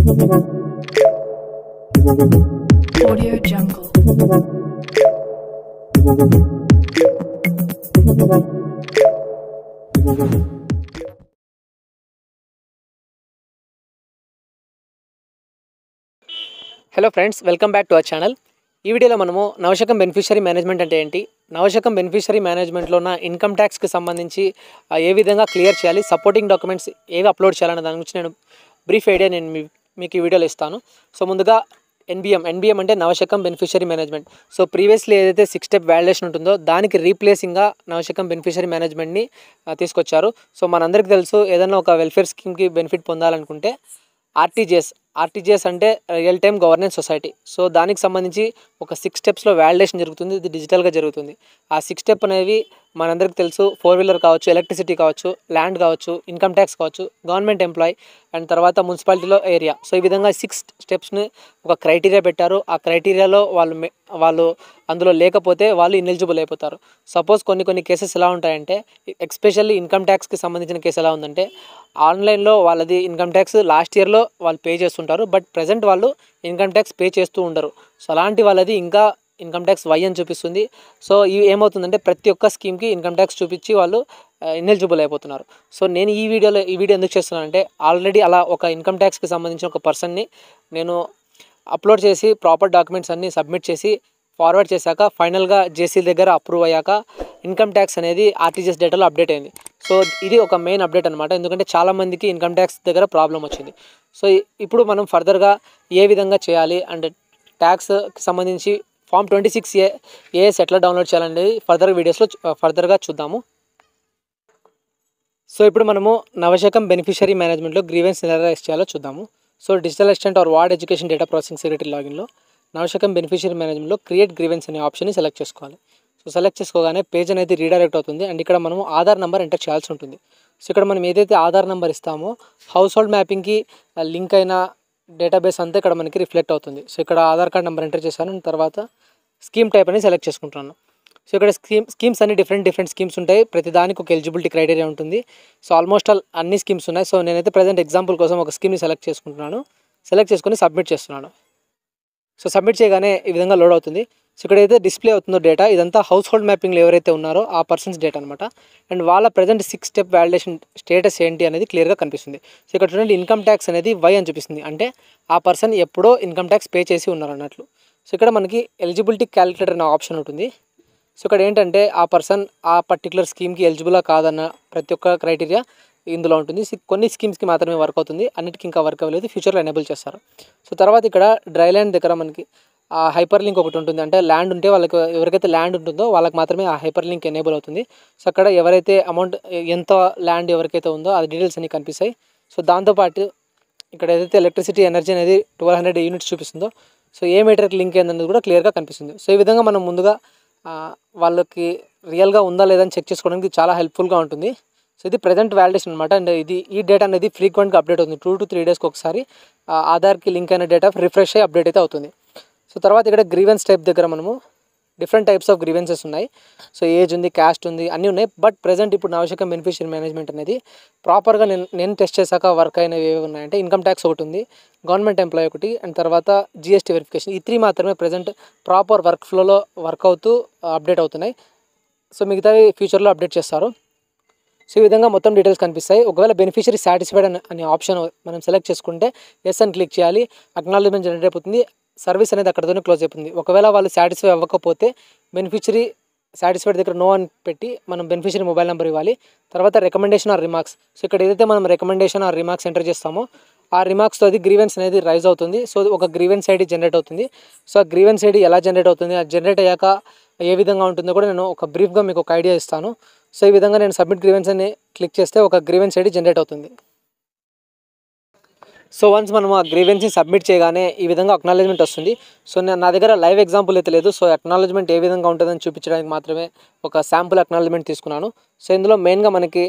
Audio Jungle. Hello friends, welcome back to our channel. ఈ వీడియోలో మనము నవశకం బెనిఫిషరీ మేనేజ్మెంట్ అంటే ఏంటి, నవశకం బెనిఫిషరీ మేనేజ్మెంట్లో ఉన్న ఇన్కమ్ ట్యాక్స్కి సంబంధించి ఏ విధంగా క్లియర్ చేయాలి, సపోర్టింగ్ డాక్యుమెంట్స్ ఏవి అప్లోడ్ చేయాలనే దాని గురించి నేను బ్రీఫ్ ఐడియా మీకు ఈ వీడియోలో ఇస్తాను. సో ముందుగా ఎన్బిఎం అంటే Navasakam beneficiary management. So previously ఏదైతే 6 స్టెప్ వ్యాలిడేషన్ ఉంటుందో దానికి రీప్లేసింగ్గా నవశకం బెనిఫిషరీ మేనేజ్మెంట్ని తీసుకొచ్చారు. సో మనందరికీ తెలుసు, ఏదైనా ఒక వెల్ఫేర్ స్కీమ్కి బెనిఫిట్ పొందాలనుకుంటే ఆర్టీజీఎస్ అంటే real time governance society. So దానికి సంబంధించి ఒక 6 స్టెప్స్లో వ్యాలిడేషన్ జరుగుతుంది. ఇది డిజిటల్గా జరుగుతుంది. ఆ 6 స్టెప్ అనేవి మనందరికీ తెలుసు. 4 వీలర్ కావచ్చు, ఎలక్ట్రిసిటీ కావచ్చు, ల్యాండ్ కావచ్చు, ఇన్కమ్ ట్యాక్స్ కావచ్చు, గవర్నమెంట్ ఎంప్లాయ్ అండ్ తర్వాత మున్సిపాలిటీలో ఏరియా. సో ఈ విధంగా 6 స్టెప్స్ని ఒక క్రైటీరియా పెట్టారు. ఆ క్రైటీరియాలో వాళ్ళు అందులో లేకపోతే వాళ్ళు ఇనెలిజిబుల్ అయిపోతారు. సపోజ్ కొన్ని కేసెస్ ఎలా ఉంటాయంటే, ఎస్పెషల్లీ ఇన్కమ్ ట్యాక్స్కి సంబంధించిన కేసు ఎలా ఉందంటే, ఆన్లైన్లో వాళ్ళది ఇన్కమ్ ట్యాక్స్ లాస్ట్ ఇయర్లో వాళ్ళు పే చేస్తుంటారు, బట్ ప్రజెంట్ వాళ్ళు ఇన్కమ్ ట్యాక్స్ పే చేస్తూ ఉండరు. సో అలాంటి వాళ్ళది ఇంకా ఇన్కమ్ ట్యాక్స్ వై అని చూపిస్తుంది. సో ఇవి ఏమవుతుందంటే, ప్రతి ఒక్క స్కీమ్కి ఇన్కమ్ ట్యాక్స్ చూపించి వాళ్ళు ఇనెలిజిబుల్ అయిపోతున్నారు. సో నేను ఈ వీడియో ఎందుకు చేస్తున్నానంటే, ఆల్రెడీ అలా ఒక ఇన్కమ్ ట్యాక్స్కి సంబంధించిన ఒక పర్సన్ని నేను అప్లోడ్ చేసి ప్రాపర్ డాక్యుమెంట్స్ అన్నీ సబ్మిట్ చేసి ఫార్వర్డ్ చేశాక ఫైనల్గా జేసీ దగ్గర అప్రూవ్ అయ్యాక ఇన్కమ్ ట్యాక్స్ అనేది ఆర్టీజీఎస్ డేటాలో అప్డేట్ అయింది. సో ఇది ఒక మెయిన్ అప్డేట్ అనమాట. ఎందుకంటే చాలామందికి ఇన్కమ్ ట్యాక్స్ దగ్గర ప్రాబ్లం వచ్చింది. సో ఇప్పుడు మనం ఫర్దర్గా ఏ విధంగా చేయాలి అంటే, ట్యాక్స్కి సంబంధించి ఫామ్ 26A ఎట్లా డౌన్లోడ్ చేయాలనేది ఫర్దర్గా చూద్దాము. సో ఇప్పుడు మనము నవశకం బెనిఫిషరీ మేనేజ్మెంట్లో గ్రీవెన్స్ ఎలా రైజ్ చేయాలో చూద్దాము. So digital assistant or ward education data processing secretary లాగిన్లో నవశకం బెనిఫిషరీ మేనేజ్మెంట్లో క్రియేట్ గ్రీవెన్స్ అనే ఆప్షన్ని సెలెక్ట్ చేసుకోవాలి. సో సెలెక్ట్ చేసుకోగానే పేజ్ అనేది రీడైరెక్ట్ అవుతుంది అండ్ ఇక్కడ మనము ఆధార్ నెంబర్ ఎంటర్ చేయాల్సి ఉంటుంది. సో ఇక్కడ మనం ఏదైతే ఆధార్ నెంబర్ ఇస్తామో హౌస్ హోల్డ్ మ్యాపింగ్కి లింక్ అయిన డేటాబేస్ అంతా ఇక్కడ మనకి రిఫ్లెక్ట్ అవుతుంది. సో ఇక్కడ ఆధార్ కార్డ్ నెంబర్ ఎంటర్ చేశాను, తర్వాత స్కీమ్ టైప్ అనేది సెలెక్ట్ చేసుకుంటున్నాను. సో ఇక్కడ స్కీమ్స్ అన్ని డిఫరెంట్ స్కీమ్స్ ఉంటాయి. ప్రతి దానికి ఒక ఎలిజిబిలిటీ క్రైటీరియా ఉంటుంది. సో ఆల్మోస్ట్ అన్ని స్కీమ్స్ ఉన్నాయి. సో నేనైతే ప్రజెంట్ ఎగ్జాంపుల్ కోసం ఒక స్కీమ్ని సెలెక్ట్ చేసుకొని సబ్మిట్ చేస్తున్నాను. సో సబ్మిట్ చేయగానే ఈ విధంగా లోడ్ అవుతుంది. సో ఇక్కడైతే డిస్ప్లే అవుతుందో డేటా, ఇదంతా హౌస్ హోల్డ్ మ్యాపింగ్లో ఎవరైతే ఉన్నారో ఆ పర్సన్స్ డేటా అనమాట. అండ్ వాళ్ళ ప్రజెంట్ 6 స్టెప్ వ్యాలిడేషన్ స్టేటస్ ఏంటి అనేది క్లియర్గా కనిపిస్తుంది. సో ఇక్కడ చూడండి, ఇన్కమ్ ట్యాక్స్ అనేది వై అని చూపిస్తుంది, అంటే ఆ పర్సన్ ఎప్పుడో ఇన్కమ్ ట్యాక్స్ పే చేసి ఉన్నారు అన్నట్లు. సో ఇక్కడ మనకి ఎలిజిబిలిటీ క్యాలిక్యులేటర్ అనే ఆప్షన్ ఉంటుంది. సో ఇక్కడ ఏంటంటే ఆ పర్సన్ ఆ పర్టికులర్ స్కీమ్కి ఎలిజిబులా కాదన్న ప్రతి ఒక్క క్రైటీరియా ఇందులో ఉంటుంది. కొన్ని స్కీమ్స్కి మాత్రమే వర్క్ అవుతుంది, అన్నిటికీ ఇంకా వర్క్ అవ్వలేదు, ఫ్యూచర్లో ఎనేబుల్ చేస్తారు. సో తర్వాత ఇక్కడ డ్రై ల్యాండ్ దగ్గర మనకి ఆ హైపర్ లింక్ ఒకటి ఉంటుంది. అంటే ల్యాండ్ ఉంటే వాళ్ళకి, ఎవరికైతే ల్యాండ్ ఉంటుందో వాళ్ళకి మాత్రమే ఆ హైపర్ లింక్ ఎనేబుల్ అవుతుంది. సో అక్కడ ఎవరైతే అమౌంట్ ఎంత ల్యాండ్ ఎవరికైతే ఉందో అది డీటెయిల్స్ అన్ని కనిపిస్తాయి. సో దాంతోపాటు ఇక్కడ ఏదైతే ఎలక్ట్రిసిటీ ఎనర్జీ అనేది 1200 యూనిట్స్ చూపిస్తుందో, సో ఏ మీటర్కి లింక్ అయిందనేది కూడా క్లియర్గా కనిపిస్తుంది. సో ఈ విధంగా మనం ముందుగా వాళ్ళకి రియల్గా ఉందా లేదని చెక్ చేసుకోవడానికి చాలా హెల్ప్ఫుల్గా ఉంటుంది. సో ఇది ప్రజెంట్ వ్యాలిడేషన్ అనమాట. అండ్ ఈ డేటా అనేది ఫ్రీక్వెంట్గా అప్డేట్ అవుతుంది. 2 to 3 డేస్కి ఒకసారి ఆధార్కి లింక్ అయిన డేటా రిఫ్రెష్ అయ్యి అప్డేట్ అయితే అవుతుంది. సో తర్వాత ఇక్కడ గ్రీవెన్స్ టైప్ దగ్గర మనము డిఫరెంట్ టైప్స్ ఆఫ్ గ్రీవెన్సెస్ ఉన్నాయి. సో ఏజ్ ఉంది, క్యాస్ట్ ఉంది, అన్నీ ఉన్నాయి. బట్ ప్రజెంట్ ఇప్పుడు నవశకం బెనిఫిషియరీ మేనేజ్మెంట్ అనేది ప్రాపర్గా నేను టెస్ట్ చేశాక వర్క్ అయినవి ఏవి ఉన్నాయంటే, ఇన్కమ్ ట్యాక్స్ ఒకటి ఉంది, గవర్నమెంట్ ఎంప్లాయ్ ఒకటి, అండ్ తర్వాత జిఎస్టీ వెరిఫికేషన్. ఈ 3 మాత్రమే ప్రజెంట్ ప్రాపర్ వర్క్ ఫ్లోలో వర్క్ అవుతూ అప్డేట్ అవుతున్నాయి. సో మిగతావి ఫ్యూచర్లో అప్డేట్ చేస్తారు. సో ఈ విధంగా మొత్తం డీటెయిల్స్ కనిపిస్తాయి. ఒకవేళ బెనిఫిషరీ సాటిస్ఫైడ్ అనే ఆప్షన్ మనం సెలెక్ట్ చేసుకుంటే ఎస్ అని క్లిక్ చేయాలి. అక్నాలెడ్జ్మెంట్ జనరేట్ అయిపోతుంది. సర్వీస్ అనేది అక్కడితోనే క్లోజ్ అయిపోతుంది. ఒకవేళ వాళ్ళు సాటిస్ఫై అవ్వకపోతే బెనిఫిషరీ సాటిస్ఫైడ్ దగ్గర నో అని పెట్టి మనం బెనిఫిషరీ మొబైల్ నెంబర్ ఇవ్వాలి. తర్వాత రికమెండేషన్ ఆర్ రిమార్క్స్. సో ఇక్కడ ఏదైతే మనం రికమెండేషన్ ఆర్ రిమార్క్స్ ఎంటర్ చేస్తామో ఆ రిమార్క్స్తో అది గ్రీవెన్స్ అనేది రైజ్ అవుతుంది. సో ఒక గ్రీవెన్స్ ఐడి జనరేట్ అవుతుంది. సో ఆ గ్రీవెన్స్ ఐడి ఎలా జనరేట్ అవుతుంది, అది జనరేట్ అయ్యాక ఏ విధంగా ఉంటుందో కూడా నేను ఒక బ్రీఫ్గా మీకు ఒక ఐడియా ఇస్తాను. సో ఈ విధంగా నేను సబ్మిట్ గ్రీవెన్స్ అని క్లిక్ చేస్తే ఒక గ్రీవెన్స్ ఐడి జనరేట్ అవుతుంది. సో వన్స్ మనం ఆ గ్రీవెన్స్ని సబ్మిట్ చేయగానే ఈ విధంగా అక్నాలెడ్జ్మెంట్ వస్తుంది. సో నా దగ్గర లైవ్ ఎగ్జాంపుల్ అయితే లేదు. సో అక్నాలెడ్జ్మెంట్ ఏ విధంగా ఉంటుందని చూపించడానికి మాత్రమే ఒక శాంపుల్ అక్నాలెడ్జ్మెంట్ తీసుకున్నాను. సో ఇందులో మెయిన్గా మనకి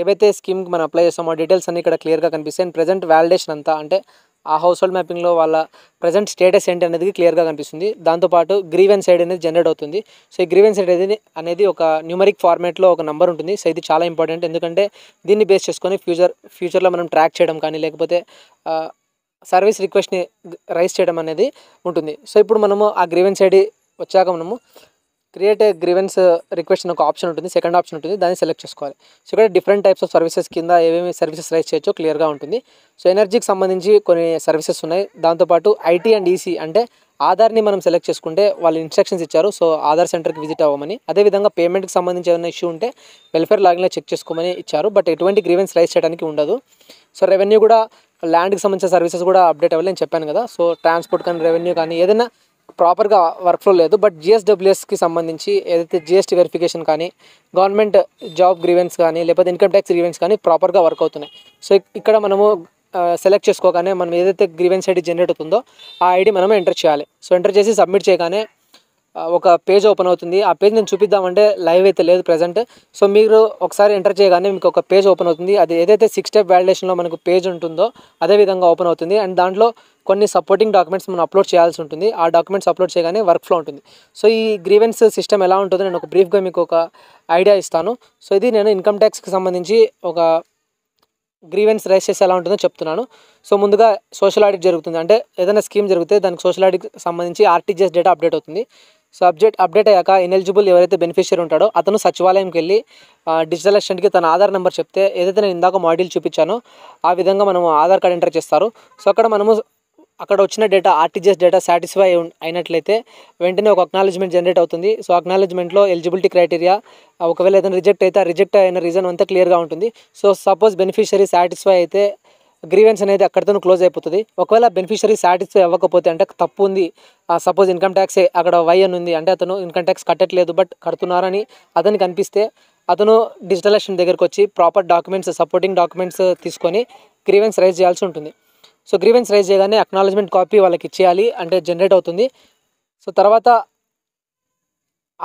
ఏవైతే స్కీమ్కి మనం అప్లై చేస్తామో ఆ డీటెయిల్స్ అన్ని ఇక్కడ క్లియర్గా కనిపిస్తాయి. అండ్ ప్రజెంట్ వ్యాలిడేషన్ అంతా, అంటే ఆ హౌస్ హోల్డ్ మ్యాపింగ్లో వాళ్ళ ప్రజెంట్ స్టేటస్ ఏంటి అనేది క్లియర్గా కనిపిస్తుంది. దాంతోపాటు గ్రీవెన్స్ ఐడి అనేది జనరేట్ అవుతుంది. సో ఈ గ్రీవెన్స్ ఐడి అనేది ఒక న్యూమరిక్ ఫార్మాట్లో ఒక నెంబర్ ఉంటుంది. సో ఇది చాలా ఇంపార్టెంట్, ఎందుకంటే దీన్ని బేస్ చేసుకొని ఫ్యూచర్లో మనం ట్రాక్ చేయడం కానీ, లేకపోతే సర్వీస్ రిక్వెస్ట్ని రైజ్ చేయడం అనేది ఉంటుంది. సో ఇప్పుడు మనము ఆ గ్రీవెన్స్ ఐడి వచ్చాక మనము క్రియేట్ ఏ గ్రీవెన్స్ రిక్వెస్ట్ అని ఒక ఆప్షన్ ఉంటుంది, సెకండ్ ఆప్షన్ ఉంటుంది, దాన్ని సెలెక్ట్ చేసుకోవాలి. సో ఇక్కడ డిఫరెంట్ టైప్స్ ఆఫ్ సర్వీసెస్ కింద ఏమేమి సర్వీసెస్ రైజ్ చేయొచ్చో క్లియర్గా ఉంటుంది. సో ఎనర్జీకి సంబంధించి కొన్ని సర్వీసెస్ ఉన్నాయి. దాంతోపాటు ఐటీ అండ్ ఈసీ అంటే ఆధార్ని మనం సెలెక్ట్ చేసుకుంటే వాళ్ళు ఇన్స్ట్రక్షన్స్ ఇచ్చారు, సో ఆధార్ సెంటర్కి విజిట్ అవ్వమని. అదేవిధంగా పేమెంట్కి సంబంధించి ఏమైనా ఇష్యూ ఉంటే వెల్ఫేర్ లాగిన్లో చెక్ చేసుకోమని ఇచ్చారు, బట్ ఎటువంటి గ్రీవెన్స్ రైజ్ చేయడానికి ఉండదు. సో రెవెన్యూ కూడా ల్యాండ్కి సంబంధించిన సర్వీసెస్ కూడా అప్డేట్ అవ్వాలి నేను చెప్పాను కదా. సో ట్రాన్స్పోర్ట్ కానీ రెవెన్యూ కానీ ఏదైనా ప్రాపర్గా వర్క్ ఫ్లో లేదు. బట్ జిఎస్డబ్ల్యూఎస్కి సంబంధించి ఏదైతే జిఎస్టీ వెరిఫికేషన్ కానీ గవర్నమెంట్ జాబ్ గ్రీవెన్స్ కానీ లేకపోతే ఇన్కమ్ ట్యాక్స్ గ్రీవెన్స్ కానీ ప్రాపర్గా వర్క్ అవుతున్నాయి. సో ఇక్కడ మనము సెలెక్ట్ చేసుకోగానే మనం ఏదైతే గ్రీవెన్స్ ఐడి జనరేట్ అవుతుందో ఆ ఐడి మనం ఎంటర్ చేయాలి. సో ఎంటర్ చేసి సబ్మిట్ చేయగానే ఒక పేజ్ ఓపెన్ అవుతుంది. ఆ పేజ్ నేను చూపిద్దామంటే లైవ్ అయితే లేదు ప్రజెంట్. సో మీరు ఒకసారి ఎంటర్ చేయగానే మీకు ఒక పేజ్ ఓపెన్ అవుతుంది. అది ఏదైతే 6 స్టెప్ వ్యాలిడేషన్లో మనకు పేజ్ ఉంటుందో అదే విధంగా ఓపెన్ అవుతుంది. అండ్ దాంట్లో కొన్ని సపోర్టింగ్ డాక్యుమెంట్స్ మనం అప్లోడ్ చేయాల్సి ఉంటుంది. ఆ డాక్యుమెంట్స్ అప్లోడ్ చేయగానే వర్క్ ఫ్లో ఉంటుంది. సో ఈ గ్రీవెన్స్ సిస్టమ్ ఎలా ఉంటుందో నేను ఒక బ్రీఫ్గా మీకు ఒక ఐడియా ఇస్తాను. సో ఇది నేను ఇన్కమ్ ట్యాక్స్కి సంబంధించి ఒక గ్రీవెన్స్ రైజ్ చేసి ఎలా ఉంటుందో చెప్తున్నాను. సో ముందుగా సోషల్ ఆడిట్ జరుగుతుంది, అంటే ఏదైనా స్కీమ్ జరిగితే దానికి సోషల్ ఆడిట్ సంబంధించి ఆర్టీజీఎస్ డేటా అప్డేట్ అవుతుంది. సో అప్డేట్ అయ్యాక ఇనెలిజిబుల్ ఎవరైతే బెనిఫిషియరీ ఉంటాడో అతను సచివాలయంకి వెళ్ళి డిజిటల్ అసిస్టెంట్కి తన ఆధార్ నెంబర్ చెప్తే ఏదైతే నేను ఇందాక మాడ్యూల్ చూపించానో ఆ విధంగా మనము ఆధార్ కార్డ్ ఎంటర్ చేస్తారు. సో అక్కడ వచ్చిన డేటా ఆర్టీజీఎస్ డేటా సాటిస్ఫై అయినట్లయితే వెంటనే ఒక అక్నాలజ్మెంట్ జనరేట్ అవుతుంది. సో అక్నాలజ్మెంట్లో ఎలిజిబిలిటీ క్రైటీరియా ఒకవేళ ఏదైనా రిజెక్ట్ అయితే ఆ రిజెక్ట్ అయిన రీజన్ అంతా క్లియర్గా ఉంటుంది. సో సపోజ్ బెనిఫిషియరీ సాటిస్ఫై అయితే గ్రీవెన్స్ అనేది అక్కడితో క్లోజ్ అయిపోతుంది. ఒకవేళ బెనిఫిషియరీ సాటిస్ఫై అవ్వకపోతే అంటే తప్పు ఉంది, సపోజ్ ఇన్కమ్ ట్యాక్స్ అక్కడ వై అని ఉంది అంటే అతను ఇన్కమ్ ట్యాక్స్ కట్టట్లేదు బట్ కడుతున్నారని అతనికి అనిపిస్తే అతను డిజిటల్ అసిస్టెంట్ దగ్గరకు వచ్చి ప్రాపర్ డాక్యుమెంట్స్ సపోర్టింగ్ డాక్యుమెంట్స్ తీసుకొని గ్రీవెన్స్ రైజ్ చేయాల్సి ఉంటుంది. సో గ్రీవెన్స్ రైజ్ చేయగానే అక్నాలజ్మెంట్ కాపీ వాళ్ళకి ఇచ్చేయాలి, అంటే జనరేట్ అవుతుంది. సో తర్వాత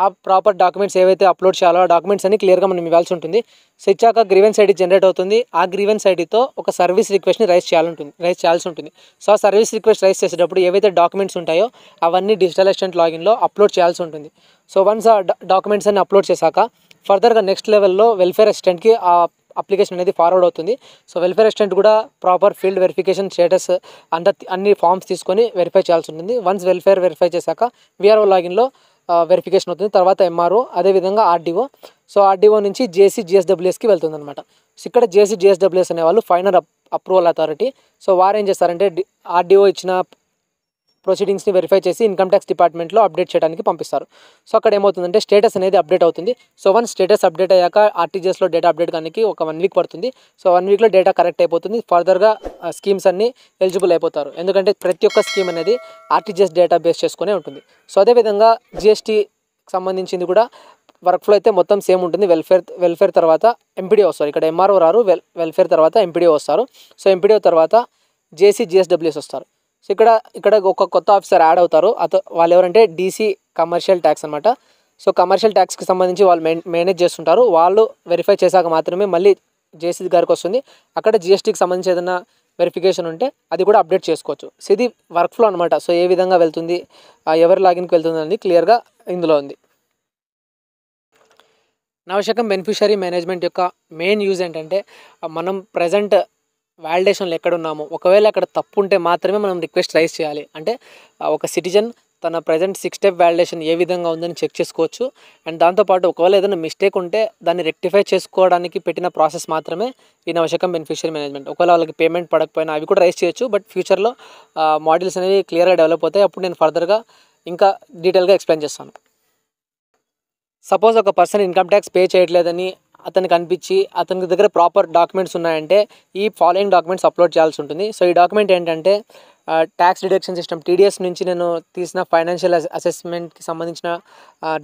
ఆ ప్రాపర్ డాక్యుమెంట్స్ ఏవైతే అప్లోడ్ చేయాలో ఆ డాక్యుమెంట్స్ అన్ని క్లియర్గా మనం ఇవ్వాల్సి ఉంటుంది. సో ఇచ్చాక గ్రీవెన్స్ ఐడి జనరేట్ అవుతుంది. ఆ గ్రీవెన్స్ ఐడితో ఒక సర్వీస్ రిక్వెస్ట్ని రైజ్ చేయాల్సి ఉంటుంది. సో ఆ సర్వీస్ రిక్వెస్ట్ రైజ్ చేసేటప్పుడు ఏవైతే డాక్యుమెంట్స్ ఉంటాయో అవన్నీ డిజిటల్ అసిస్టెంట్ లాగిన్లో అప్లోడ్ చేయాల్సి ఉంటుంది. సో వన్స్ ఆ డాక్యుమెంట్స్ అన్ని అప్లోడ్ చేశాక ఫర్దర్గా నెక్స్ట్ లెవెల్లో వెల్ఫేర్ అసిస్టెంట్కి ఆ అప్లికేషన్ అనేది ఫార్వర్డ్ అవుతుంది. సో వెల్ఫేర్ అసిస్టెంట్ కూడా ప్రాపర్ ఫీల్డ్ వెరిఫికేషన్ స్టేటస్ అన్ని ఫామ్స్ తీసుకొని వెరిఫై చేయాల్సి ఉంటుంది. వన్స్ వెరిఫై చేశాక విఆర్ఓ లాగిన్లో వెరిఫికేషన్ అవుతుంది. తర్వాత ఎంఆర్ఓ, అదేవిధంగా ఆర్డీఓ. సో ఆర్డీఓ నుంచి జేసీ జిఎస్డబ్ల్యూఎస్కి వెళ్తుంది అనమాట. సో ఇక్కడ జేసీ జిఎస్డబ్ల్యూఎస్ అనేవాళ్ళు ఫైనల్ అప్రూవల్ అథారిటీ. సో వారు ఏం చేస్తారంటే ఆర్డీఓ ఇచ్చిన ప్రొసీడింగ్స్ని వెరిఫై చేసి ఇన్కమ్ ట్యాక్స్ డిపార్ట్మెంట్లో అప్డేట్ చేయడానికి పంపిస్తారు. సో అక్కడ ఏమవుతుందంటే స్టేటస్ అనేది అప్డేట్ అవుతుంది. సో వన్ స్టేటస్ అప్డేట్ అయ్యాక ఆర్టీజీఎస్లో డేటా అప్డేట్ కానీ ఒక 1 వీక్ పడుతుంది. సో 1 వీక్లో డేటా కరెక్ట్ అయిపోతుంది. ఫర్దర్గా స్కీమ్స్ అన్నీ ఎలిజిబుల్ అయిపోతారు, ఎందుకంటే ప్రతి ఒక్క స్కీమ్ అనేది ఆర్టీజీఎస్ డేటా బేస్ చేసుకునే ఉంటుంది. సో అదేవిధంగా జిఎస్టీకి సంబంధించింది కూడా వర్క్ ఫ్లో అయితే మొత్తం సేమ్ ఉంటుంది. వెల్ఫేర్ తర్వాత ఎంపీడీఓ వస్తారు. ఇక్కడ ఎంఆర్ఓ రారు, వెల్ఫేర్ తర్వాత ఎంపీడీఓ వస్తారు. సో ఎంపీడీఓ తర్వాత జేసీ జిఎస్డబ్ల్యూఎస్ వస్తారు. సో ఇక్కడ ఒక కొత్త ఆఫీసర్ యాడ్ అవుతారు. వాళ్ళు ఎవరంటే డీసీ కమర్షియల్ ట్యాక్స్ అనమాట. సో కమర్షియల్ ట్యాక్స్కి సంబంధించి వాళ్ళు మేనేజ్ చేస్తుంటారు. వాళ్ళు వెరిఫై చేశాక మాత్రమే మళ్ళీ జేసీ గారికి వస్తుంది. అక్కడ జిఎస్టీకి సంబంధించి ఏదైనా వెరిఫికేషన్ ఉంటే అది కూడా అప్డేట్ చేసుకోవచ్చు. సో ఇది వర్క్ ఫ్లో అనమాట. సో ఏ విధంగా వెళ్తుంది, ఎవరి లాగిన్కి వెళ్తుంది అనేది క్లియర్గా ఇందులో ఉంది. నవశకం బెనిఫిషరీ మేనేజ్మెంట్ యొక్క మెయిన్ యూజ్ ఏంటంటే మనం ప్రజెంట్ వ్యాలిడేషన్లు ఎక్కడున్నామో ఒకవేళ అక్కడ తప్పు ఉంటే మాత్రమే మనం రిక్వెస్ట్ రైజ్ చేయాలి. అంటే ఒక సిటిజన్ తన ప్రజెంట్ 6 స్టెప్ వ్యాలిడేషన్ ఏ విధంగా ఉందని చెక్ చేసుకోవచ్చు. అండ్ దాంతోపాటు ఒకవేళ ఏదైనా మిస్టేక్ ఉంటే దాన్ని రెక్టిఫై చేసుకోవడానికి పెట్టిన ప్రాసెస్ మాత్రమే ఈ నవశకం బెనిఫిషరీ మేనేజ్మెంట్. ఒకవేళ వాళ్ళకి పేమెంట్ పడకపోయినా అవి కూడా రైజ్ చేయొచ్చు. బట్ ఫ్యూచర్లో మాడ్యూల్స్ అనేవి క్లియర్గా డెవలప్ అవుతాయి. అప్పుడు నేను ఫర్దర్గా ఇంకా డీటెయిల్గా ఎక్స్ప్లెయిన్ చేస్తాను. సపోజ్ ఒక పర్సన్ ఇన్కమ్ ట్యాక్స్ పే చేయట్లేదని అతనికి అనిపించి అతని దగ్గర ప్రాపర్ డాక్యుమెంట్స్ ఉన్నాయంటే ఈ ఫాలోయింగ్ డాక్యుమెంట్స్ అప్లోడ్ చేయాల్సి ఉంటుంది. సో ఈ డాక్యుమెంట్ ఏంటంటే ట్యాక్స్ డిడక్షన్ సిస్టమ్ టీడీఎస్ నుంచి నేను తీసిన ఫైనాన్షియల్ అసెస్మెంట్కి సంబంధించిన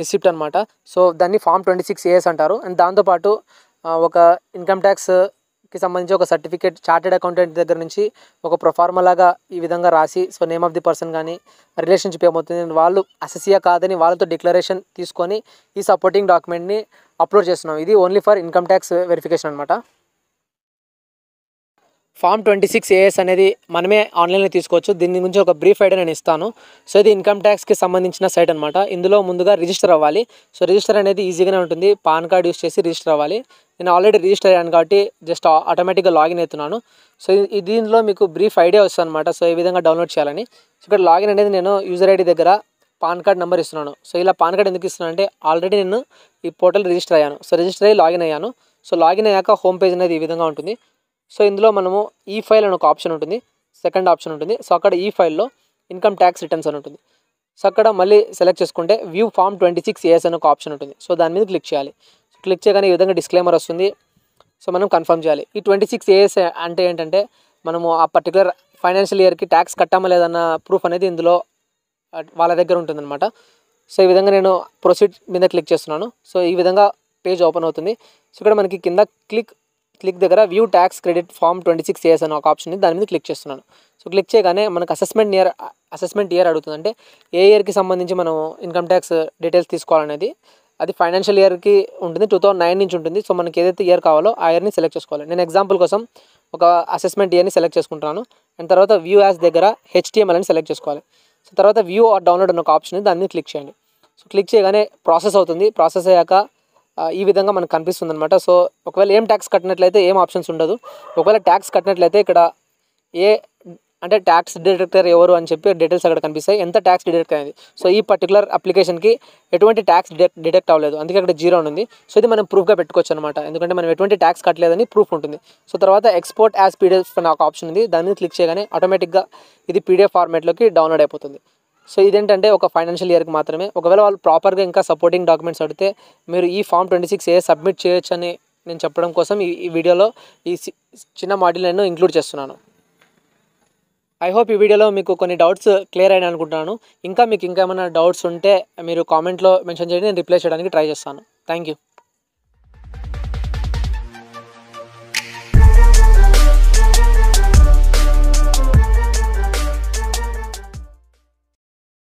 రిసిప్ట్ అనమాట. సో దాన్ని ఫామ్ 26AS అంటారు. అండ్ దాంతోపాటు ఒక ఇన్కమ్ ట్యాక్స్కి సంబంధించి ఒక సర్టిఫికేట్ చార్టెడ్ అకౌంటెంట్ దగ్గర నుంచి ఒక ప్రొఫార్మా లాగా ఈ విధంగా రాసి, so name of the person కానీ రిలేషన్షిప్ ఏమవుతుంది వాళ్ళు అసెసియా కాదని వాళ్ళతో డిక్లరేషన్ తీసుకొని ఈ సపోర్టింగ్ డాక్యుమెంట్ని అప్లోడ్ చేస్తున్నాం. ఇది only for income tax verification అనమాట. ఫామ్ 26AS అనేది మనమే ఆన్లైన్లో తీసుకోవచ్చు. దీని గురించి ఒక బ్రీఫ్ ఐడియా నేను ఇస్తాను. సో ఇది ఇన్కమ్ ట్యాక్స్కి సంబంధించిన సైట్ అనమాట. ఇందులో ముందుగా రిజిస్టర్ అవ్వాలి. సో రిజిస్టర్ అనేది ఈజీగానే ఉంటుంది. పాన్ కార్డ్ యూస్ చేసి రిజిస్టర్ అవ్వాలి. నేను ఆల్రెడీ రిజిస్టర్ అయ్యాను కాబట్టి జస్ట్ ఆటోమేటిక్గా లాగిన్ అవుతున్నాను. సో దీనిలో మీకు బ్రీఫ్ ఐడియా వస్తుంది అనమాట. సో ఈ విధంగా డౌన్లోడ్ చేయాలని. సో ఇక్కడ లాగిన్ అనేది నేను యూజర్ ఐడి దగ్గర పాన్ కార్డ్ నెంబర్ ఇస్తున్నాను. సో ఇలా పాన్ కార్డ్ ఎందుకు ఇస్తున్నాను అంటే ఆల్రెడీ నేను ఈ పోర్టల్ రిజిస్టర్ అయ్యాను. సో రిజిస్టర్ అయ్యి లాగిన్ అయ్యాను. సో లాగిన్ అయ్యాక హోమ్ పేజ్ అనేది ఈ విధంగా ఉంటుంది. సో ఇందులో మనము ఈ ఫైల్ అని ఒక ఆప్షన్ ఉంటుంది, సెకండ్ ఆప్షన్ ఉంటుంది. సో అక్కడ ఈ ఫైల్లో ఇన్కమ్ ట్యాక్స్ రిటర్న్స్ అని ఉంటుంది. సో అక్కడ మళ్ళీ సెలెక్ట్ చేసుకుంటే వ్యూ ఫామ్ 26AS అని ఒక ఆప్షన్ ఉంటుంది. సో దాని మీద క్లిక్ చేయాలి. క్లిక్ చేయగానే ఈ విధంగా డిస్క్లైమర్ వస్తుంది. సో మనం కన్ఫర్మ్ చేయాలి. ఈ 26AS అంటే ఏంటంటే మనము ఆ పర్టికులర్ ఫైనాన్షియల్ ఇయర్కి ట్యాక్స్ కట్టామా లేదన్న ప్రూఫ్ అనేది ఇందులో వాళ్ళ దగ్గర ఉంటుందన్నమాట. సో ఈ విధంగా నేను ప్రొసీడ్ మీద క్లిక్ చేస్తున్నాను. సో ఈ విధంగా పేజ్ ఓపెన్ అవుతుంది. సో ఇక్కడ మనకి కింద క్లిక్ దగ్గర view tax credit form 26AS అని ఒక ఆప్షన్ ఉంది. దాని మీద క్లిక్ చేస్తున్నాను. సో క్లిక్ చేయగానే మనకు అసెస్మెంట్ ఇయర్ అడుగుతుంది. అంటే ఏ ఇయర్కి సంబంధించి మనం ఇన్కమ్ ట్యాక్స్ డీటెయిల్స్ తీసుకోవాలనేది అది ఫైనాన్షియల్ ఇయర్కి ఉంటుంది. 2009 నుంచి ఉంటుంది. సో మనకి ఏదైతే ఇయర్ కావాలో ఆ ఇయర్ని సెలెక్ట్ చేసుకోవాలి. నేను ఎగ్జాంపుల్ కోసం ఒక అసెస్మెంట్ ఇయర్ని సెలెక్ట్ చేసుకుంటున్నాను. అండ్ తర్వాత వ్యూ యాజ్ దగ్గర HTML అని సెలెక్ట్ చేసుకోవాలి. సో తర్వాత వ్యూ ఆర్ డౌన్లోడ్ అన్న ఒక ఆప్షన్ ఉంది. దాని మీద క్లిక్ చేయండి. సో క్లిక్ చేయగానే ప్రాసెస్ అవుతుంది. ప్రాసెస్ అయ్యాక ఈ విధంగా మనకు కనిపిస్తుంది అనమాట. సో ఒకవేళ ఏం ట్యాక్స్ కట్టినట్లయితే ఏం ఆప్షన్స్ ఉండదు. ఒకవేళ ట్యాక్స్ కట్టినట్లయితే ఇక్కడ అంటే ట్యాక్స్ డిడక్టర్ ఎవరు అని చెప్పి డీటెయిల్స్ అక్కడ కనిపిస్తాయి. ఎంత ట్యాక్స్ డిడక్ట్ అయింది. సో ఈ పర్టికులర్ అప్లికేషన్కి ఎటువంటి ట్యాక్స్ డిడక్ట్ అవ్వలేదు, అందుకే అక్కడ 0 ఉంది. సో ఇది మనం ప్రూఫ్గా పెట్టుకోవచ్చు అనమాట. ఎందుకంటే మనం ఎటువంటి ట్యాక్స్ కట్టలేదని ప్రూఫ్ ఉంటుంది. సో తర్వాత ఎక్స్పోర్ట్ యాజ్ PDF అనే ఒక ఆప్షన్ ఉంది. దాని మీద క్లిక్ చేయగానే ఆటోమేటిక్గా ఇది PDF ఫార్మాట్లోకి డౌన్లోడ్ అయిపోతుంది. సో ఇదేంటంటే ఒక ఫైనాన్షియల్ ఇయర్కి మాత్రమే. ఒకవేళ వాళ్ళు ప్రాపర్గా ఇంకా సపోర్టింగ్ డాక్యుమెంట్స్ అడిగితే మీరు ఈ ఫామ్ 26AS సబ్మిట్ చేయొచ్చు అని నేను చెప్పడం కోసం ఈ వీడియోలో ఈ చిన్న మాడ్యూల్ నేను ఇంక్లూడ్ చేస్తున్నాను. ఐ హోప్ ఈ వీడియోలో మీకు కొన్ని డౌట్స్ క్లియర్ అయినా అనుకుంటున్నాను. ఇంకా మీకు ఏమైనా డౌట్స్ ఉంటే మీరు కామెంట్లో మెన్షన్ చేయండి, నేను రిప్లై చేయడానికి ట్రై చేస్తాను. Thank you.